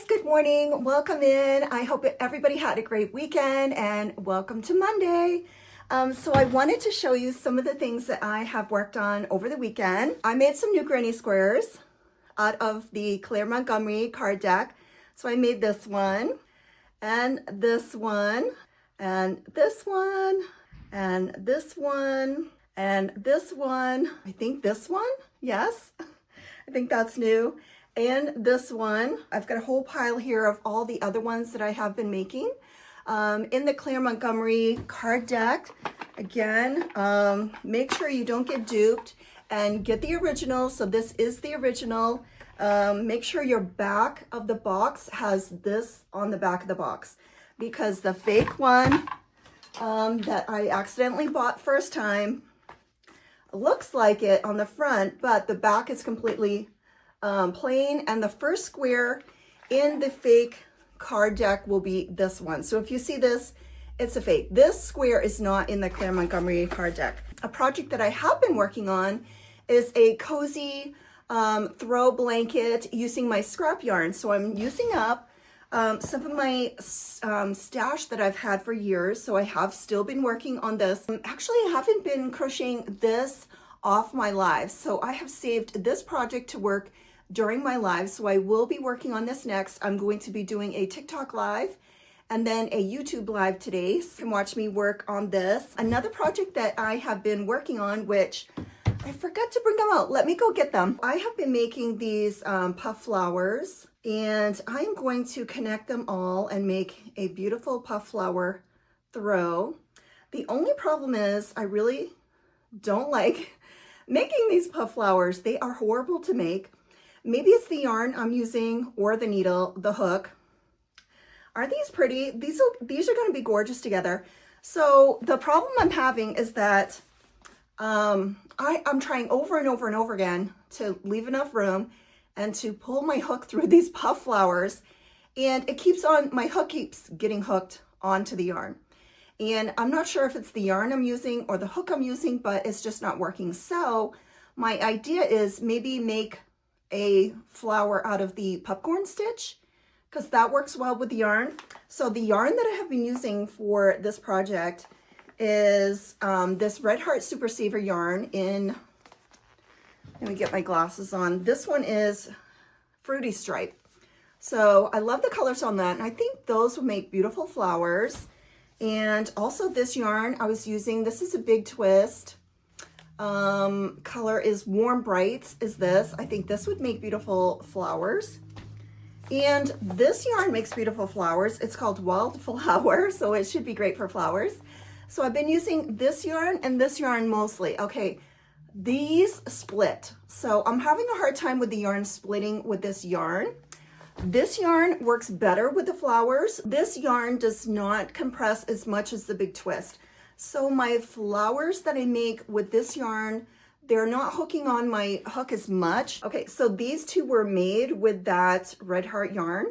good morning. Welcome in. I hope everybody had a great weekend and welcome to Monday. So I wanted to show you some of the things that I have worked on over the weekend. I made some new granny squares out of the Claire Montgomerie card deck. So I made this one and this one and this one and this one and this one. I think this one, yes, I think that's new. And this one, I've got a whole pile here of all the other ones that I have been making in the Claire Montgomerie card deck. Again, make sure you don't get duped and get the original. So this is the original. Make sure your back of the box has this on the back of the box, because the fake one that I accidentally bought first time looks like it on the front, but the back is completely plain, and the first square in the fake card deck will be this one. So if you see this, it's a fake. This square is not in the Claire Montgomerie card deck. A project that I have been working on is a cozy throw blanket using my scrap yarn. So I'm using up some of my stash that I've had for years. So I have still been working on this. Actually, I haven't been crocheting this off my live. So I have saved this project to work during my live. So I will be working on this next. I'm going to be doing a TikTok live and then a YouTube live today. So you can watch me work on this. Another project that I have been working on, which I forgot to bring them out. Let me go get them. I have been making these puff flowers, and I am going to connect them all and make a beautiful puff flower throw. The only problem is I really don't like making these puff flowers. They are horrible to make. Maybe it's the yarn I'm using or the needle, the hook. Aren't these pretty? These are going to be gorgeous together. So the problem I'm having is that I'm trying over and over and over again to leave enough room and to pull my hook through these puff flowers, and it keeps on, my hook keeps getting hooked onto the yarn. And I'm not sure if it's the yarn I'm using or the hook I'm using, but it's just not working. So my idea is maybe make a flower out of the popcorn stitch, because that works well with the yarn. So the yarn that I have been using for this project is this Red Heart Super Saver yarn in, let me get my glasses on. This one is Fruity Stripe. So I love the colors on that, and I think those will make beautiful flowers. And also this yarn I was using, this is a big twist. Color is Warm Brights is this. I think this would make beautiful flowers. And this yarn makes beautiful flowers. It's called Wildflower, so it should be great for flowers. So I've been using this yarn and this yarn mostly. Okay, these split. So I'm having a hard time with the yarn splitting with this yarn. This yarn works better with the flowers. This yarn does not compress as much as the big twist. So my flowers that I make with this yarn, they're not hooking on my hook as much. Okay, so these two were made with that Red Heart yarn.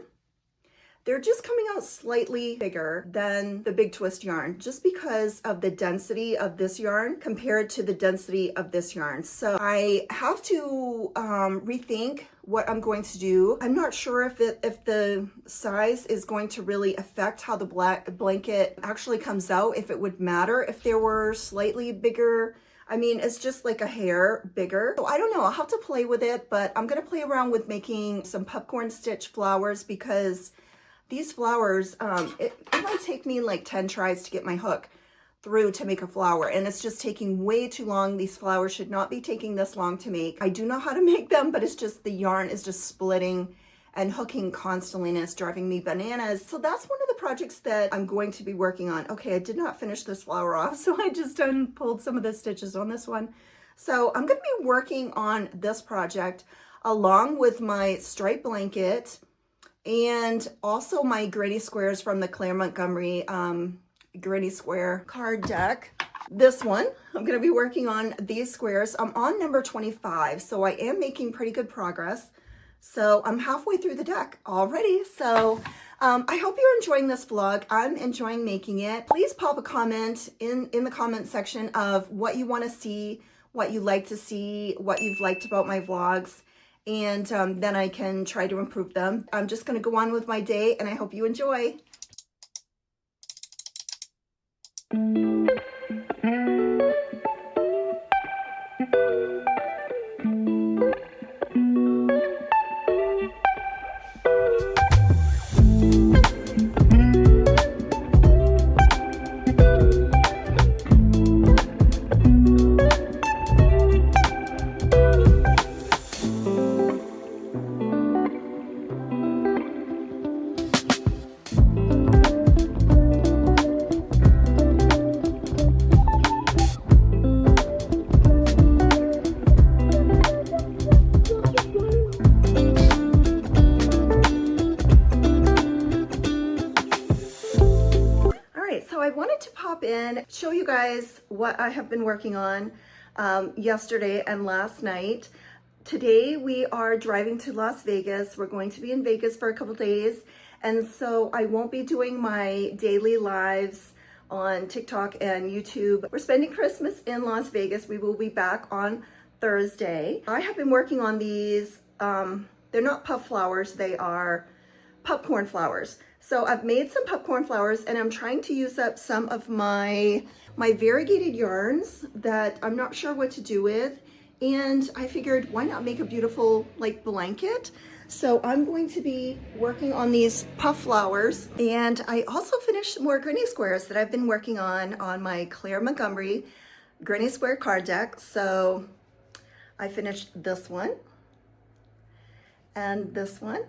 They're just coming out slightly bigger than the big twist yarn, just because of the density of this yarn compared to the density of this yarn. So I have to rethink what I'm going to do. I'm not sure if the size is going to really affect how the blanket actually comes out, if it would matter if there were slightly bigger. I mean, it's just like a hair bigger. So I don't know, I'll have to play with it, but I'm gonna play around with making some popcorn stitch flowers, because these flowers, it might take me like 10 tries to get my hook through to make a flower, and it's just taking way too long. These flowers should not be taking this long to make. I do know how to make them, but it's just the yarn is just splitting and hooking constantly, and it's driving me bananas. So that's one of the projects that I'm going to be working on. Okay, I did not finish this flower off, so I just pulled some of the stitches on this one. So I'm going to be working on this project along with my stripe blanket and also my granny squares from the Claire Montgomerie granny square card deck. This one, I'm going to be working on these squares. I'm on number 25, so I am making pretty good progress. So I'm halfway through the deck already. So I hope you're enjoying this vlog. I'm enjoying making it. Please pop a comment in the comment section of what you want to see, what you like to see, what you've liked about my vlogs. and then I can try to improve them. I'm just going to go on with my day, and I hope you enjoy. So I wanted to pop in, show you guys what I have been working on yesterday and last night. Today we are driving to Las Vegas. We're going to be in Vegas for a couple days, and so I won't be doing my daily lives on TikTok and YouTube. We're spending Christmas in Las Vegas. We will be back on Thursday. I have been working on these, they're not puff flowers, they are popcorn flowers. So I've made some popcorn flowers, and I'm trying to use up some of my variegated yarns that I'm not sure what to do with. And I figured, why not make a beautiful like blanket? So I'm going to be working on these puff flowers. And I also finished some more granny squares that I've been working on my Claire Montgomerie granny square card deck. So I finished this one and this one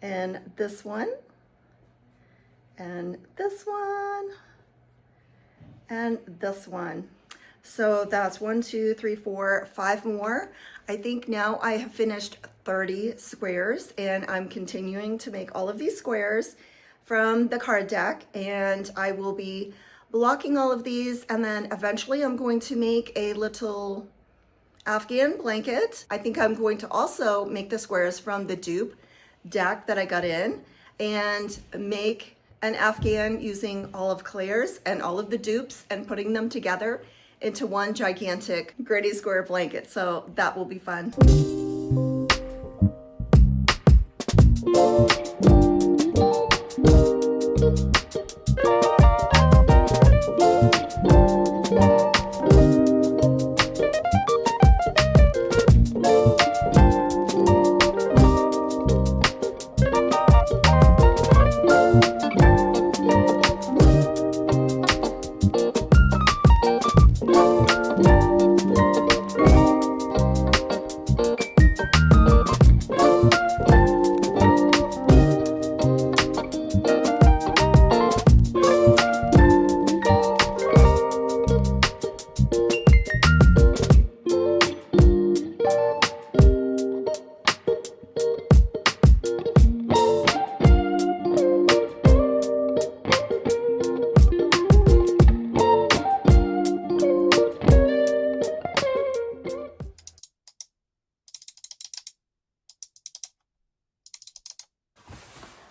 and this one and this one and this one. So that's 1, 2, 3, 4, 5 more. I think now I have finished 30 squares, and I'm continuing to make all of these squares from the card deck, and I will be blocking all of these, and then eventually I'm going to make a little Afghan blanket. I think I'm going to also make the squares from the dupe deck that I got in and make an Afghan using all of Claire's and all of the dupes and putting them together into one gigantic granny square blanket. So that will be fun.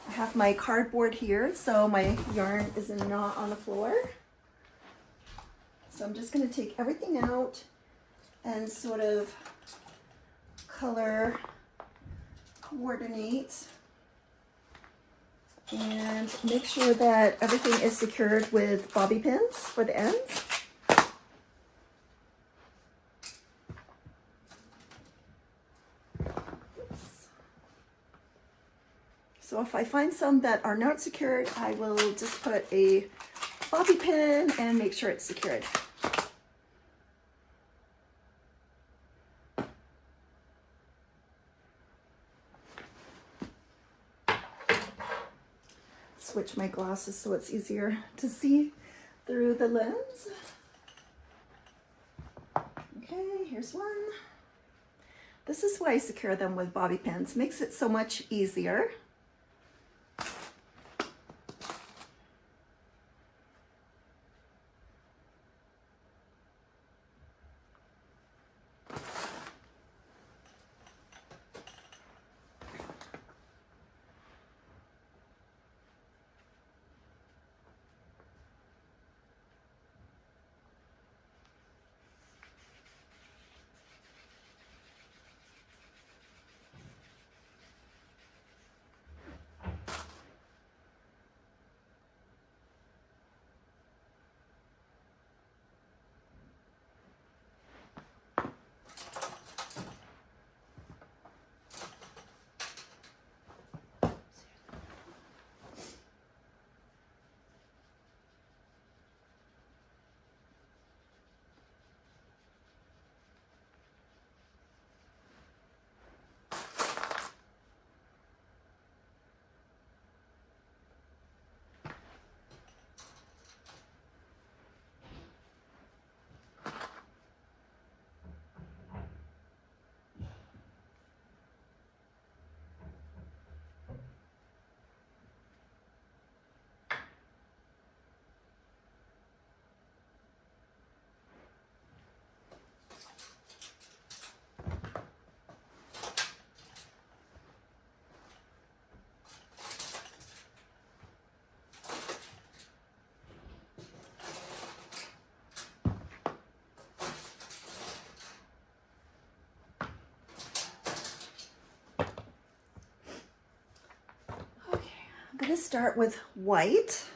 I have my cardboard here, so my yarn is not on the floor. So I'm just going to take everything out and sort of color coordinate and make sure that everything is secured with bobby pins for the ends. So if I find some that are not secured, I will just put a bobby pin and make sure it's secured. Switch my glasses so it's easier to see through the lens. Okay, here's one. This is why I secure them with bobby pins. Makes it so much easier. going to start with white.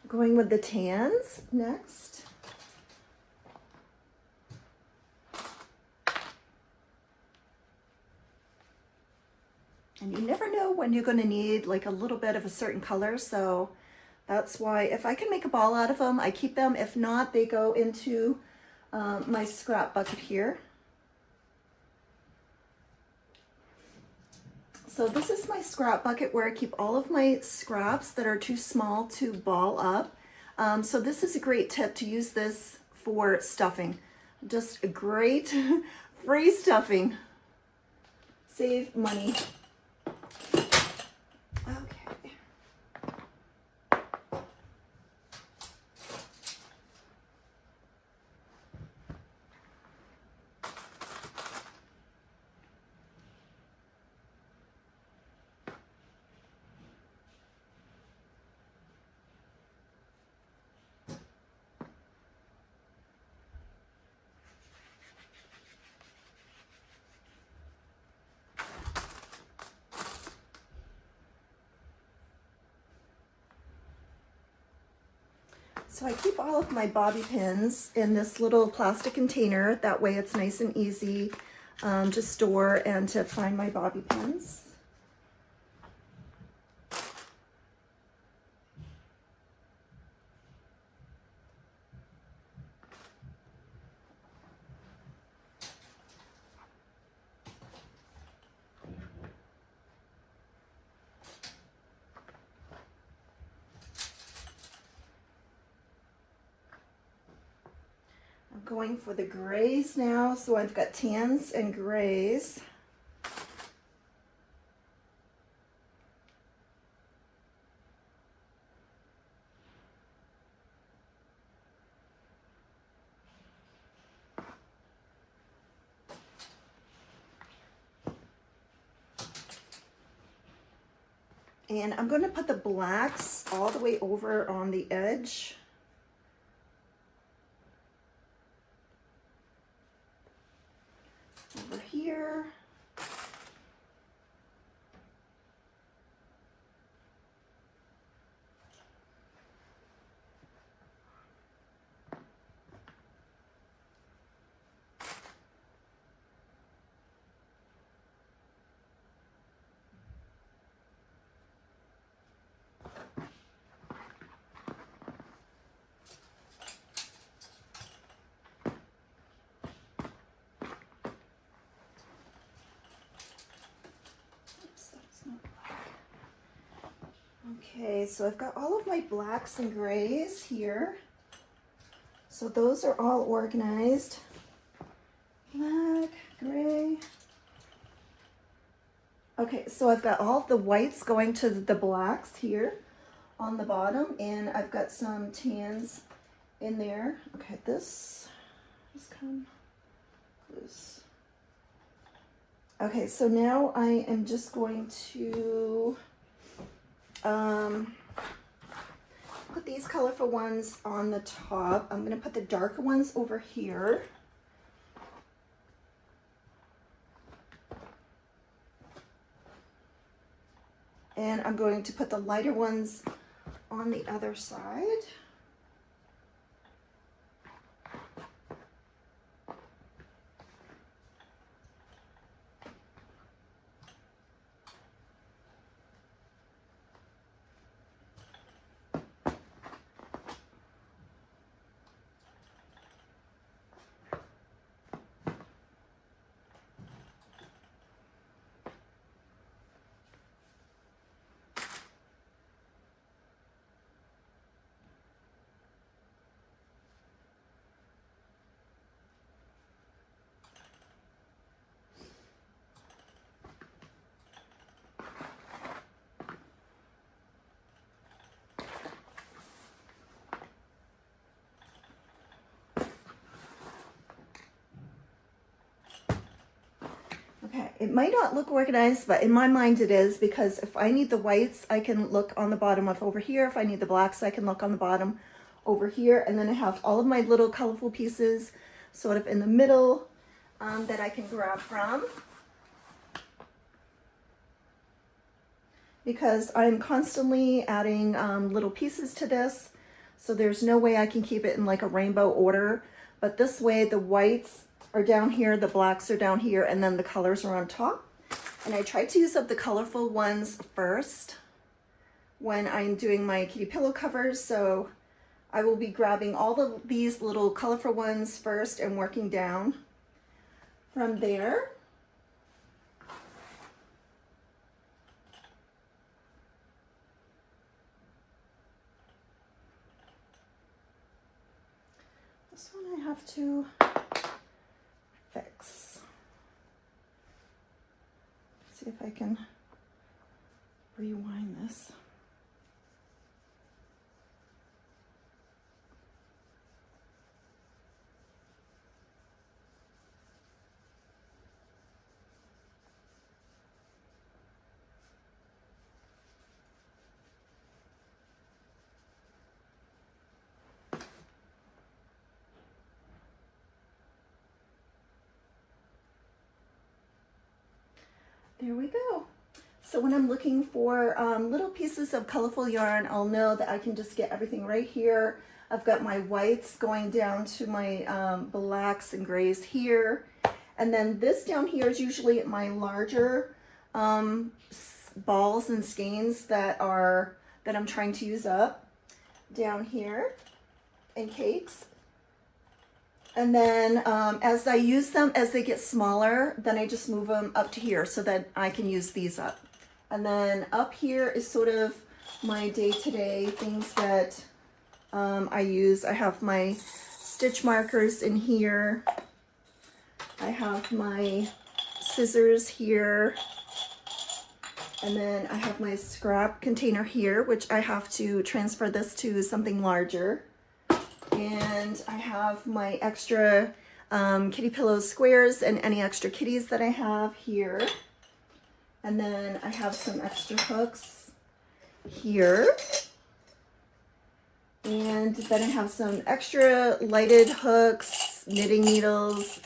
Going with the tans next. And you never know when you're going to need like a little bit of a certain color, so that's why if I can make a ball out of them, I keep them. If not, they go into my scrap bucket here. So this is my scrap bucket where I keep all of my scraps that are too small to ball up. So this is a great tip to use this for stuffing. Just a great free stuffing. Save money. Okay. So I keep all of my bobby pins in this little plastic container. That way it's nice and easy to store and to find my bobby pins. Going for the grays now, so I've got tans and grays. And I'm going to put the blacks all the way over on the edge. Over here. Okay, so I've got all of my blacks and grays here. So those are all organized. Black, gray. Okay, so I've got all of the whites going to the blacks here on the bottom, and I've got some tans in there. Okay, this just come loose. Okay, so now I am just going to put these colorful ones on the top. I'm going to put the darker ones over here. And I'm going to put the lighter ones on the other side. Okay, it might not look organized, but in my mind it is, because if I need the whites, I can look on the bottom of over here. If I need the blacks, I can look on the bottom over here. And then I have all of my little colorful pieces sort of in the middle that I can grab from. Because I'm constantly adding little pieces to this, so there's no way I can keep it in like a rainbow order. But this way the whites are down here, the blacks are down here, and then the colors are on top. And I try to use up the colorful ones first when I'm doing my kitty pillow covers. So I will be grabbing all of these little colorful ones first and working down from there. This one I have to fix. See if I can rewind this. There we go. So when I'm looking for little pieces of colorful yarn, I'll know that I can just get everything right here. I've got my whites going down to my blacks and grays here. And then this down here is usually my larger balls and skeins that I'm trying to use up down here in cakes. And then as I use them, as they get smaller, then I just move them up to here so that I can use these up. And then up here is sort of my day-to-day things that I use. I have my stitch markers in here. I have my scissors here. And then I have my scrap container here, which I have to transfer this to something larger. And I have my extra kitty pillow squares and any extra kitties that I have here. And then I have some extra hooks here. And then I have some extra lighted hooks, knitting needles,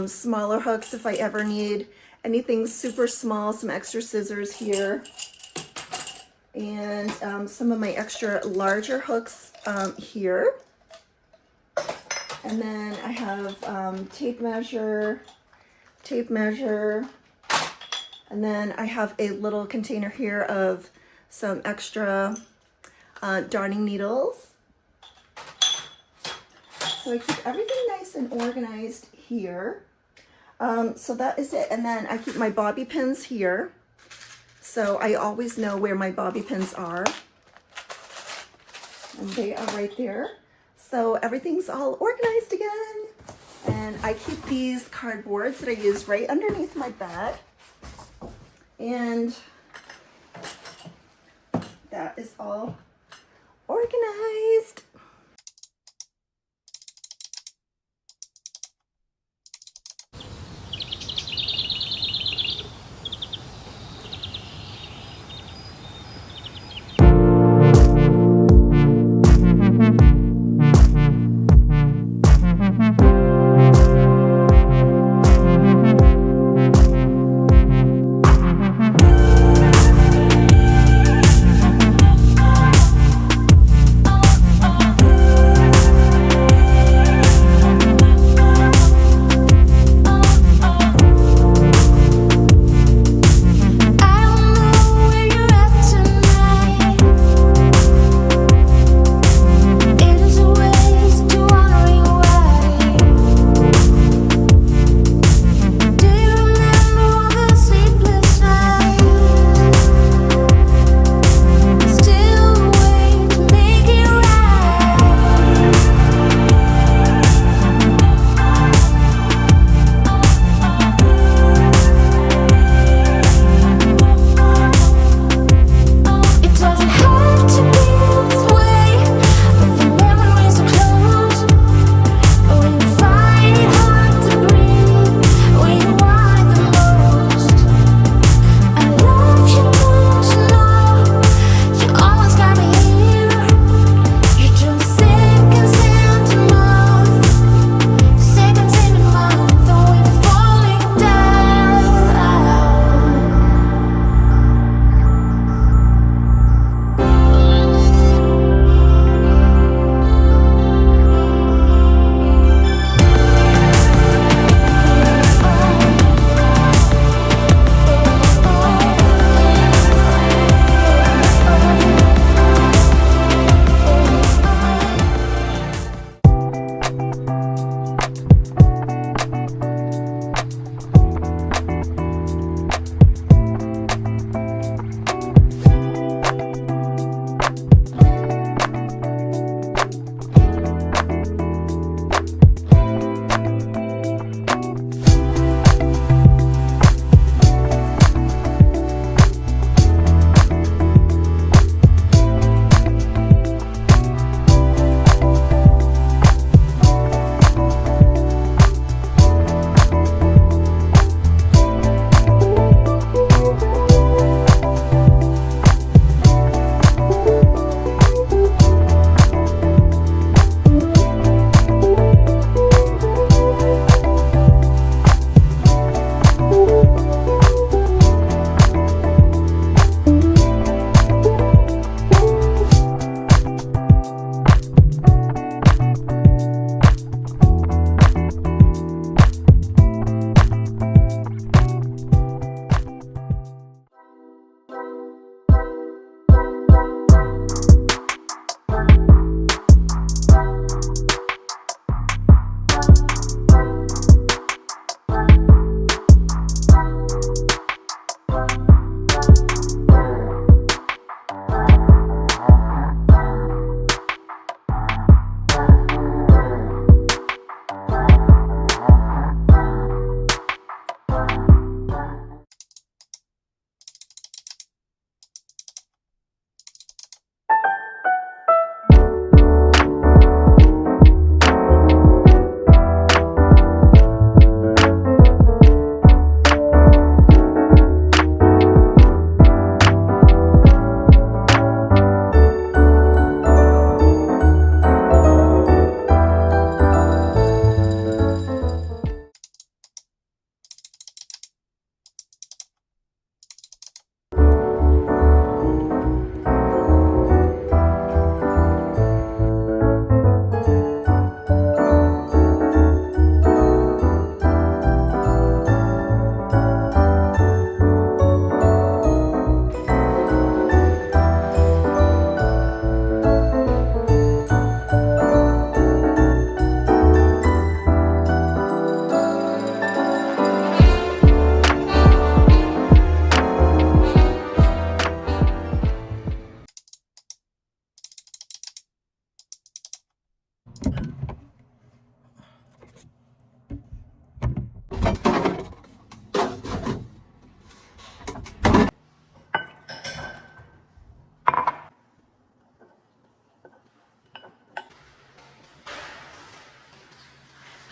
smaller hooks if I ever need anything super small, some extra scissors here. And some of my extra larger hooks here. And then I have tape measure, and then I have a little container here of some extra darning needles. So I keep everything nice and organized here. So that is it. And then I keep my bobby pins here. So I always know where my bobby pins are. And they are right there. So everything's all organized again. And I keep these cardboards that I use right underneath my bed. And that is all organized.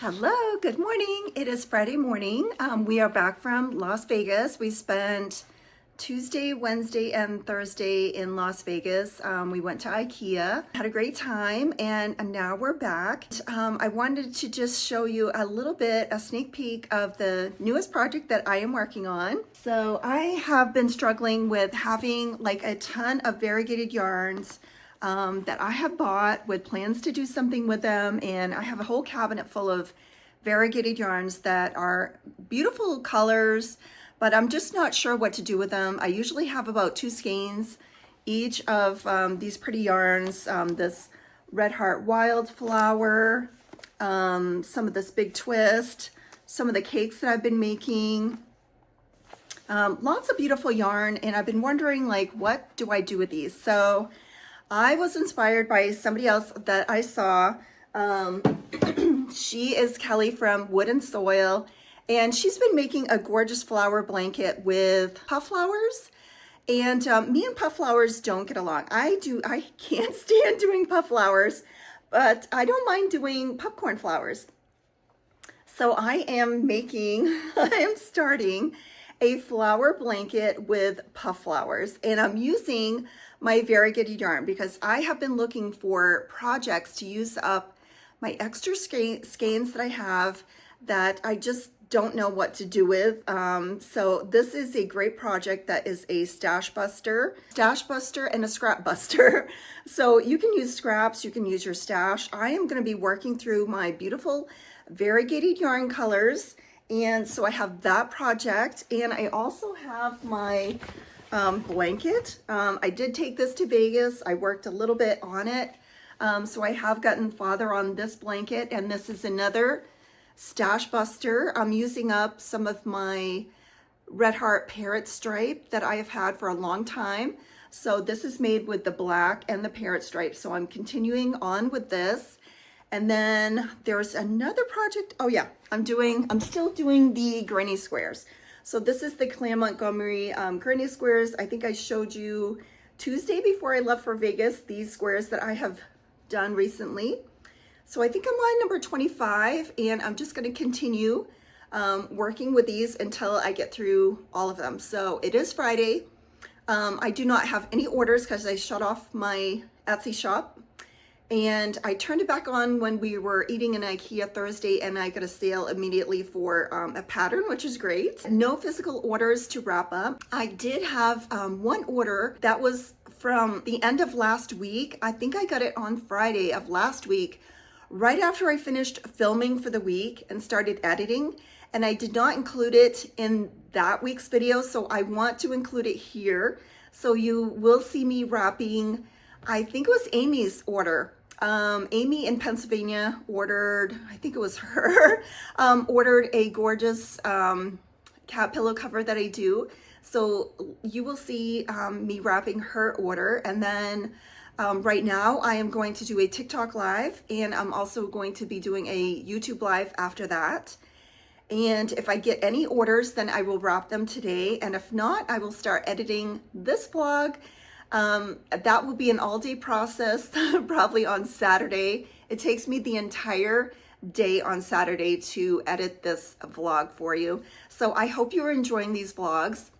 Hello, good morning. It is Friday morning. We are back from Las Vegas. We spent Tuesday, Wednesday, and Thursday in Las Vegas. We went to IKEA, had a great time, and now we're back. I wanted to just show you a little bit, a sneak peek of the newest project that I am working on. So I have been struggling with having like a ton of variegated yarns that I have bought with plans to do something with them, and I have a whole cabinet full of variegated yarns that are beautiful colors, but I'm just not sure what to do with them. I usually have about 2 skeins each of these pretty yarns, this Red Heart Wildflower, some of this Big Twist, some of the cakes that I've been making. Lots of beautiful yarn, and I've been wondering, like, what do I do with these? So I was inspired by somebody else that I saw. She is Kelly from Wood and Soil, and she's been making a gorgeous flower blanket with puff flowers. And me and puff flowers don't get along. I can't stand doing puff flowers, but I don't mind doing popcorn flowers. So I am starting a flower blanket with puff flowers, and I'm using my variegated yarn because I have been looking for projects to use up my extra skeins that I have that I just don't know what to do with. So this is a great project that is a stash buster and a scrap buster. So you can use scraps, you can use your stash. I am going to be working through my beautiful variegated yarn colors, and so I have that project, and I also have my blanket. I did take this to Vegas. I worked a little bit on it. So I have gotten farther on this blanket, and this is another stash buster. I'm using up some of my Red Heart parrot stripe that I have had for a long time. So this is made with the black and the parrot stripe. So I'm continuing on with this. And then there's another project. Oh yeah, I'm still doing the granny squares. So this is the Clan Montgomerie granny squares. I think I showed you Tuesday before I left for Vegas, these squares that I have done recently. So I think I'm on number 25, and I'm just going to continue working with these until I get through all of them. So it is Friday. I do not have any orders because I shut off my Etsy shop, and I turned it back on when we were eating in IKEA Thursday, and I got a sale immediately for a pattern, which is great. No physical orders to wrap up. I did have one order that was from the end of last week. I think I got it on Friday of last week, right after I finished filming for the week and started editing, and I did not include it in that week's video, so I want to include it here. So you will see me wrapping, I think it was Amy's order. Amy in Pennsylvania ordered, I think it was her, ordered a gorgeous cat pillow cover that I do. So you will see me wrapping her order. And then right now I am going to do a TikTok live, and I'm also going to be doing a YouTube live after that. And if I get any orders, then I will wrap them today. And if not, I will start editing this vlog. That will be an all-day process, probably on Saturday. It takes me the entire day on Saturday to edit this vlog for you. So I hope you're enjoying these vlogs.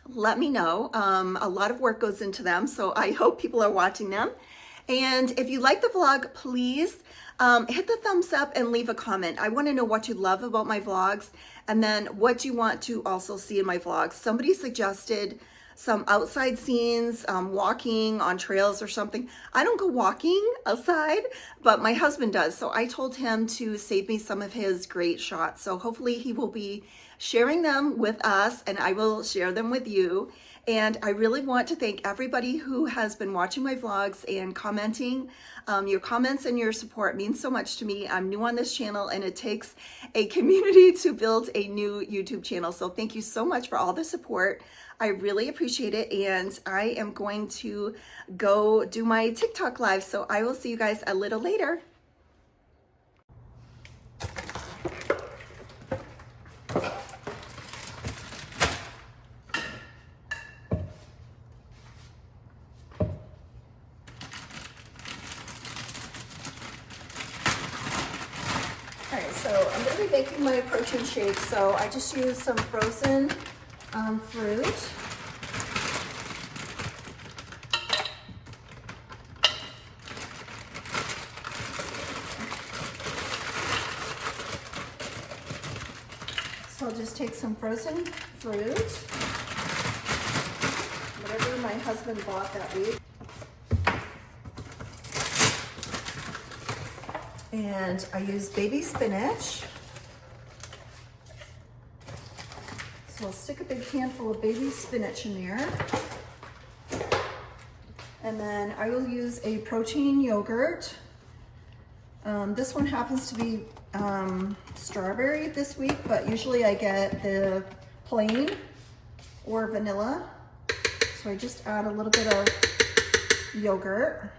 Let me know. A lot of work goes into them, so I hope people are watching them. And if you like the vlog, please hit the thumbs up and leave a comment. I want to know what you love about my vlogs, and then what you want to also see in my vlogs. Somebody suggested some outside scenes, walking on trails or something. I don't go walking outside, but my husband does. So I told him to save me some of his great shots. So hopefully he will be sharing them with us, and I will share them with you. And I really want to thank everybody who has been watching my vlogs and commenting. Your comments and your support means so much to me. I'm new on this channel, and it takes a community to build a new YouTube channel. So thank you so much for all the support. I really appreciate it, and I am going to go do my TikTok live. So I will see you guys a little later. Alright, so I'm going to be making my protein shake, so I just used some frozen fruit. So I'll just take some frozen fruit, whatever my husband bought that week. And I use baby spinach. So I'll stick a big handful of baby spinach in there. And then I will use a protein yogurt. This one happens to be strawberry this week, but usually I get the plain or vanilla. So I just add a little bit of yogurt.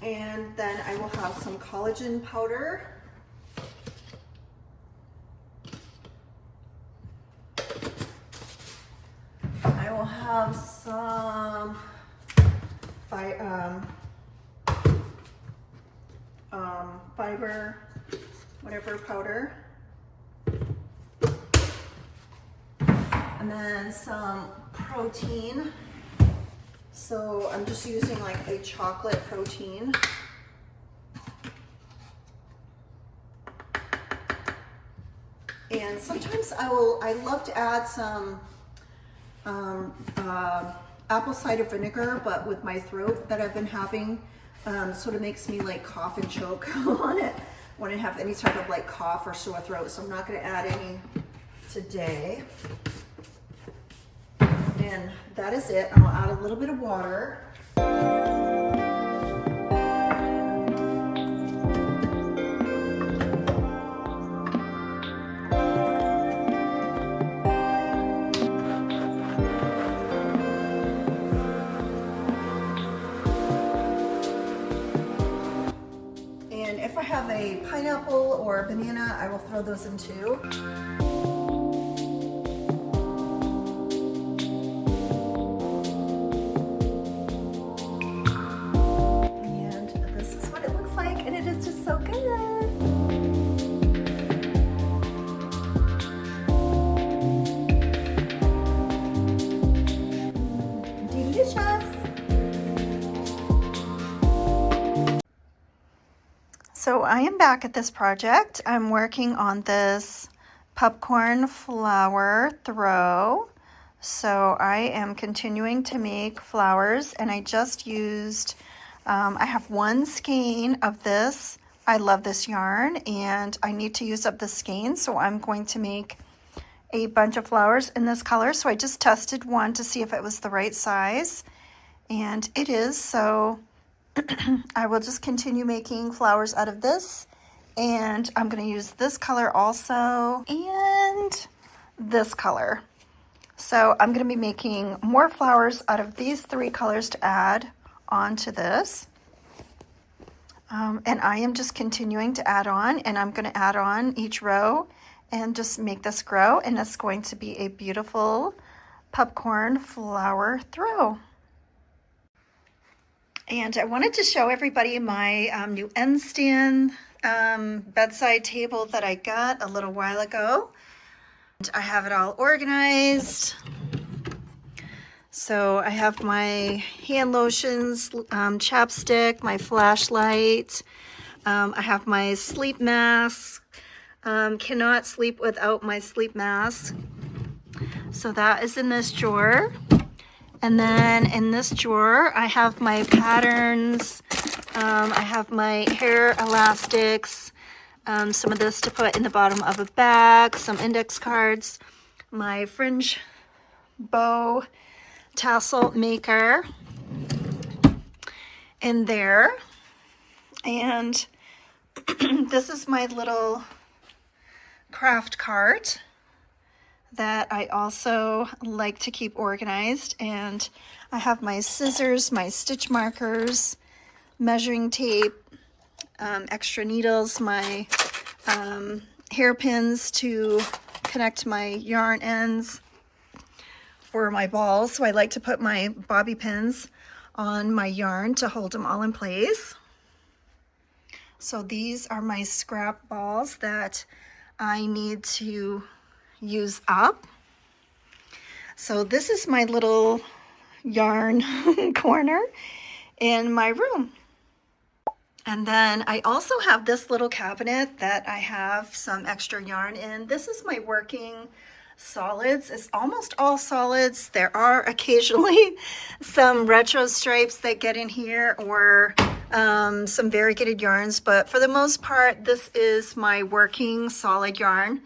And then I will have some collagen powder. I will have some fiber, whatever powder. And then some protein. So I'm just using like a chocolate protein. And sometimes I love to add some apple cider vinegar, but with my throat that I've been having, sort of makes me like cough and choke on it when I have any type of like cough or sore throat. So I'm not going to add any today. And that is it. I'll add a little bit of water. And if I have a pineapple or a banana, I will throw those in too. So good. Delicious. So I am back at this project. I'm working on this popcorn flower throw. So I am continuing to make flowers, and I just used, I have one skein of this. I love this yarn, and I need to use up the skein, so I'm going to make a bunch of flowers in this color. So I just tested one to see if it was the right size, and it is. So I will just continue making flowers out of this, and I'm going to use this color also, and this color. So I'm going to be making more flowers out of these three colors to add onto this. And I am just continuing to add on, and I'm going to add on each row and just make this grow, and it's going to be a beautiful popcorn flower throw. And I wanted to show everybody my new end stand bedside table that I got a little while ago. And I have it all organized. So I have my hand lotions, chapstick, my flashlight. I have my sleep mask. Cannot sleep without my sleep mask. So that is in this drawer. And then in this drawer, I have my patterns. I have my hair elastics. Some of this to put in the bottom of a bag. Some index cards. My fringe bow tassel maker in there, and this is my little craft cart that I also like to keep organized, and I have my scissors, my stitch markers, measuring tape, extra needles, my hairpins to connect my yarn ends. for my balls. So I like to put my bobby pins on my yarn to hold them all in place. So these are my scrap balls that I need to use up. So this is my little yarn corner in my room. And then I also have this little cabinet that I have some extra yarn in. This is my working solids. It's almost all solids. There are occasionally some retro stripes that get in here, or some variegated yarns, but for the most part, this is my working solid yarn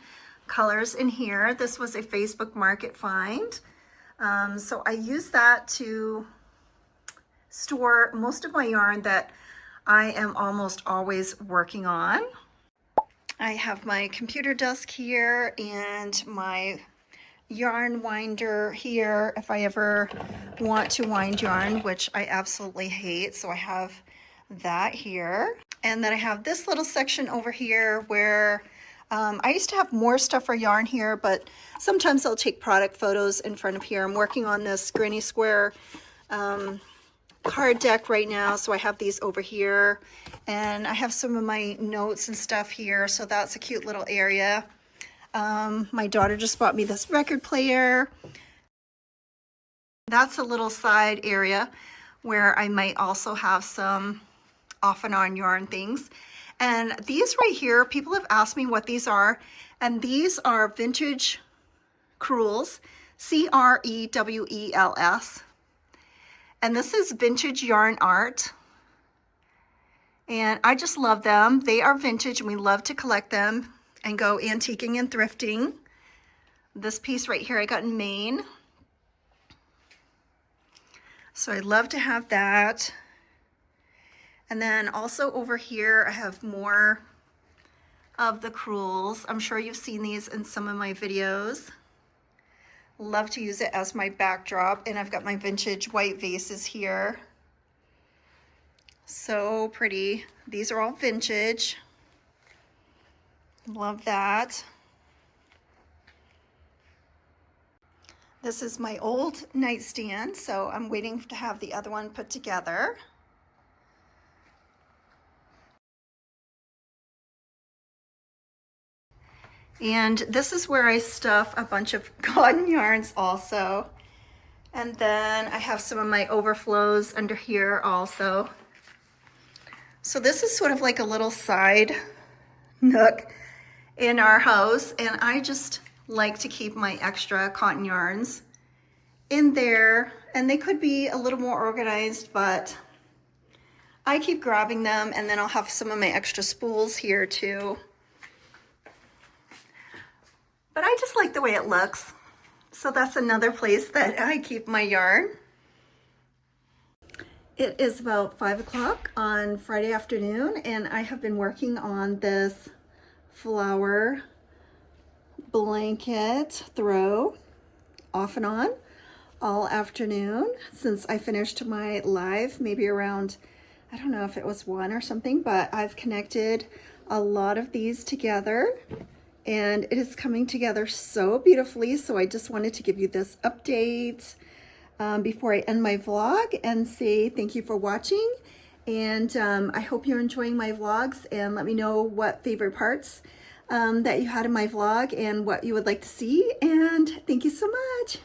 colors in here. This was a Facebook Market find. So I use that to store most of my yarn that I am almost always working on. I have my computer desk here and my yarn winder here if I ever want to wind yarn, which I absolutely hate. So I have that here. And then I have this little section over here where I used to have more stuff for yarn here, but sometimes I'll take product photos in front of here. I'm working on this Granny Square card deck right now, so I have these over here, and I have some of my notes and stuff here, so that's a cute little area. My daughter just bought me this record player. That's a little side area where I might also have some off and on yarn things. And these right here, people have asked me what these are, and these are vintage crewels, C-R-E-W-E-L-S. And this is vintage yarn art. And I just love them. They are vintage and we love to collect them and go antiquing and thrifting. This piece right here I got in Maine. So I'd love to have that. And then also over here, I have more of the crewels. I'm sure you've seen these in some of my videos. Love to use it as my backdrop. And I've got my vintage white vases here. So pretty. These are all vintage. Love that. This is my old nightstand, so I'm waiting to have the other one put together. And this is where I stuff a bunch of cotton yarns also. And then I have some of my overflows under here also. So this is sort of like a little side nook in our house, and I just like to keep my extra cotton yarns in there, and they could be a little more organized, but I keep grabbing them, and then I'll have some of my extra spools here too. But I just like the way it looks. So that's another place that I keep my yarn. It is about 5 o'clock on Friday afternoon, and I have been working on this flower blanket throw off and on all afternoon since I finished my live, maybe around, I don't know if it was 1 or something, but I've connected a lot of these together and it is coming together so beautifully. So I just wanted to give you this update before I end my vlog and say thank you for watching. And I hope you're enjoying my vlogs, and let me know what favorite parts that you had in my vlog and what you would like to see. And thank you so much.